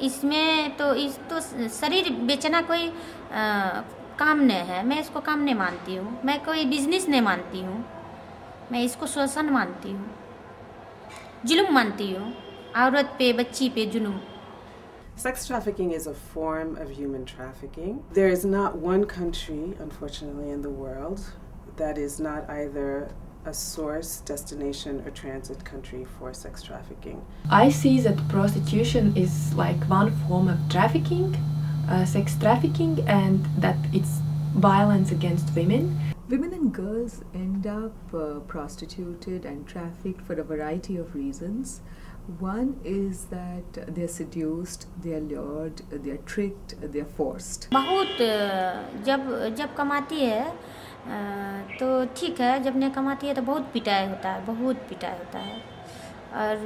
इसमें तो शरीर बेचना कोई काम नहीं है। मैं इसको काम नहीं मानती हूँ, मैं कोई बिजनेस नहीं मानती हूँ, मैं इसको शोषण मानती हूँ, जुल्म मानती हूँ, औरत पे बच्ची पे जुल्म। Sex trafficking is a form of human trafficking. There is not one country, unfortunately, in the world that is not either a source, destination, or transit country for sex trafficking. I see that prostitution is like one form of trafficking, sex trafficking, and that it's violence against women. Women and girls end up prostituted and trafficked for a variety of reasons. One is that they're seduced, they're lured, they're tricked, they're forced. बहुत जब कमाती है तो ठीक है, जब नहीं कमाती है तो बहुत पिटाई होता है, बहुत पिटाई होता है। और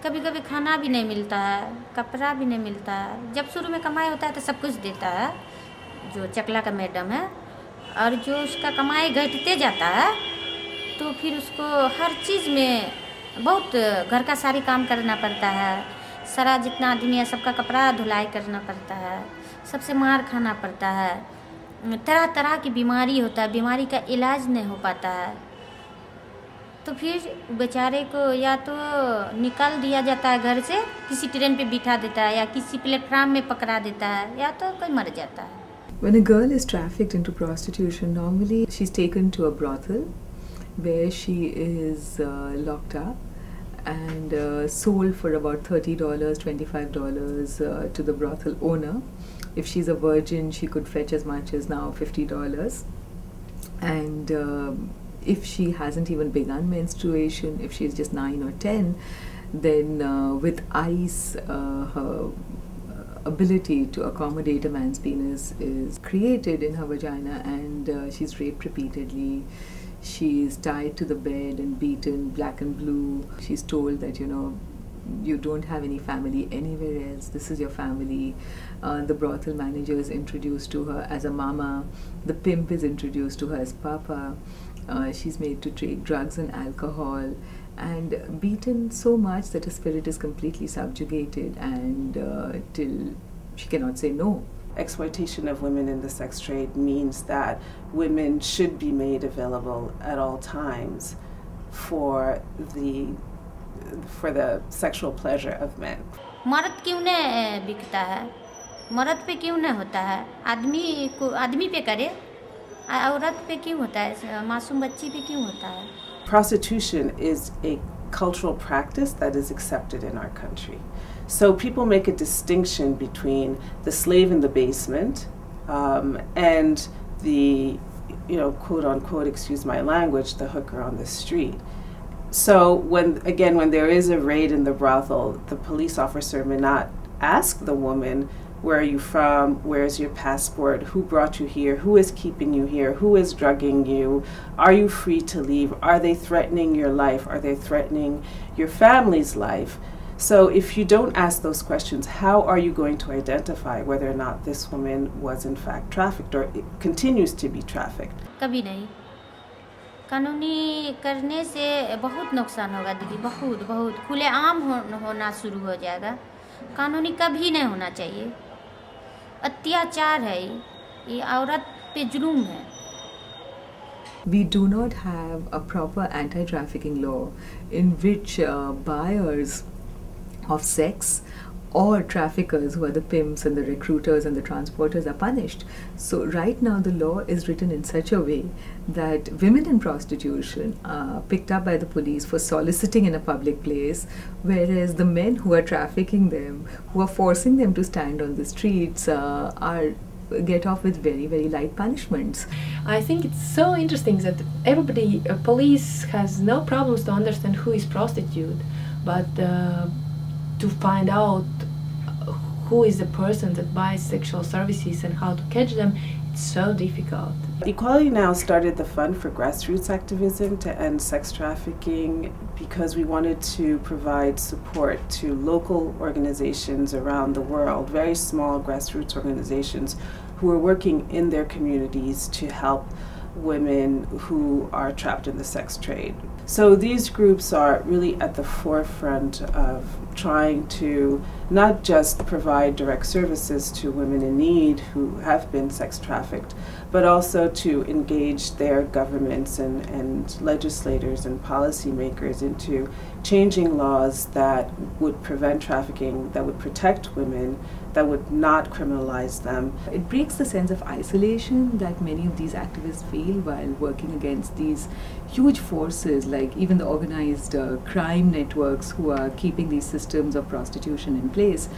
कभी कभी खाना भी नहीं मिलता है, कपड़ा भी नहीं मिलता है। जब शुरू में कमाई होता है तो सब कुछ देता है जो चकला का मैडम है, और जो उसका कमाई घटते जाता है तो फिर उसको हर चीज़ में बहुत घर का सारी काम करना पड़ता है। सारा जितना आदमी है सबका कपड़ा धुलाई करना पड़ता है, सबसे मार खाना पड़ता है, तरह तरह की बीमारी होता है, बीमारी का इलाज नहीं हो पाता है। तो फिर बेचारे को या तो निकाल दिया जाता है घर से, किसी ट्रेन पे बिठा देता है या किसी प्लेटफॉर्म में पकड़ा देता है, या तो कोई मर जाता है। When a girl is trafficked into prostitution, normally she's taken to a brothel where she is locked up and sold for about $30, $25 to the brothel owner. If she's a virgin, she could fetch as much as now $50. And if she hasn't even begun menstruation, if she's just 9 or 10, then with ice, her ability to accommodate a man's penis is created in her vagina, and she's raped repeatedly. She's tied to the bed and beaten black and blue. She's told that, you know, you don't have any family anywhere else, this is your family. The brothel manager is introduced to her as a mama. The pimp is introduced to her as papa. She's made to take drugs and alcohol and beaten so much that her spirit is completely subjugated, and till she cannot say no. Exploitation of women in the sex trade means that women should be made available at all times for the sexual pleasure of men. मर्द क्यों नहीं बिकता है, मर्द पे क्यों नहीं होता है, आदमी पे करे, औरत पे क्यों होता है, मासूम बच्ची पे क्यों होता है? Prostitution is a cultural practice that is accepted in our country. So people make a distinction between the slave in the basement and the, you know, quote unquote, excuse my language, the hooker on the street. So when there is a raid in the brothel, the police officer may not ask the woman, where are you from? Where's your passport? Who brought you here? Who is keeping you here? Who is drugging you? Are you free to leave? Are they threatening your life? Are they threatening your family's life? So if you don't ask those questions, how are you going to identify whether or not this woman was in fact trafficked or continues to be trafficked? कभी नहीं। कानूनी करने से बहुत नुकसान होगा दीदी, बहुत बहुत खुलेआम होना शुरू हो जाएगा। कानूनी कभी नहीं होना चाहिए, अत्याचार है ये औरत पे जुल्म है। We do not have a proper anti-trafficking law in which buyers of sex or traffickers, who are the pimps and the recruiters and the transporters, are punished. So right now the law is written in such a way that women in prostitution are picked up by the police for soliciting in a public place, whereas the men who are trafficking them, who are forcing them to stand on the streets, get off with very, very light punishments. I think it's so interesting that everybody, police has no problems to understand who is prostitute, but to find out who is the person that buys sexual services and how to catch them, it's so difficult. Equality Now started the fund for grassroots activism to end sex trafficking because we wanted to provide support to local organizations around the world, very small grassroots organizations who are working in their communities to help women who are trapped in the sex trade. So these groups are really at the forefront of trying to not just provide direct services to women in need who have been sex trafficked, but also to engage their governments and legislators and policymakers into changing laws that would prevent trafficking, that would protect women, that would not criminalize them. It breaks the sense of isolation that many of these activists feel while working against these huge forces, like even the organized crime networks who are keeping these systems of prostitution in place.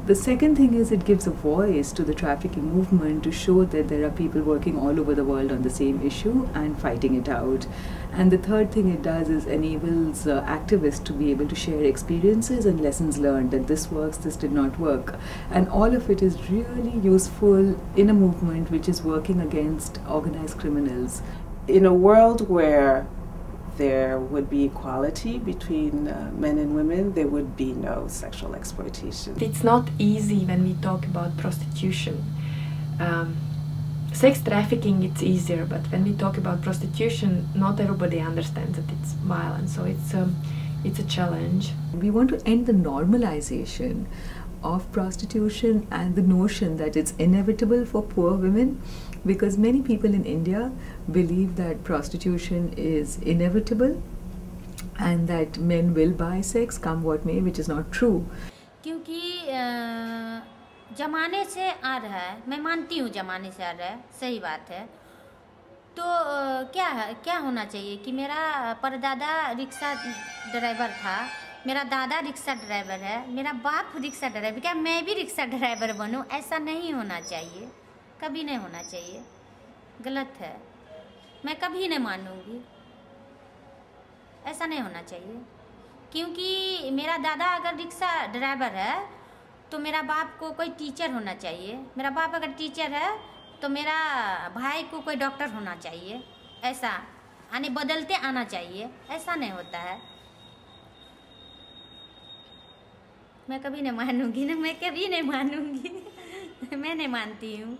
The second thing is it gives a voice to the trafficking movement to show that there are people working all over the world on the same issue and fighting it out. And the third thing it does is enables activists to be able to share experiences and lessons learned, that this works, this did not work. And all of it is really useful in a movement which is working against organized criminals. In a world where there would be equality between men and women, there would be no sexual exploitation. It's not easy when we talk about prostitution. Sex trafficking, it's easier, but when we talk about prostitution, not everybody understands that it's violent, so it's a challenge. We want to end the normalization of prostitution and the notion that it's inevitable for poor women, because many people in India believe that prostitution is inevitable and that men will buy sex come what may, which is not true. क्योंकि ज़माने से आ रहा है, मैं मानती हूँ ज़माने से आ रहा है, सही बात है। तो क्या होना चाहिए कि मेरा परदादा रिक्शा ड्राइवर था, मेरा दादा रिक्शा ड्राइवर है, मेरा बाप रिक्शा ड्राइवर, क्या मैं भी रिक्शा ड्राइवर बनूं? ऐसा नहीं होना चाहिए, कभी नहीं होना चाहिए, गलत है, मैं कभी नहीं मानूंगी, ऐसा नहीं होना चाहिए। क्योंकि मेरा दादा अगर रिक्शा ड्राइवर है तो मेरा बाप को कोई टीचर होना चाहिए, मेरा बाप अगर टीचर है तो मेरा भाई को कोई डॉक्टर होना चाहिए, ऐसा यानी बदलते आना चाहिए, ऐसा नहीं होता है। मैं कभी नहीं मानूंगी ना, मैं कभी नहीं मानूंगी मैं नहीं मानती हूँ।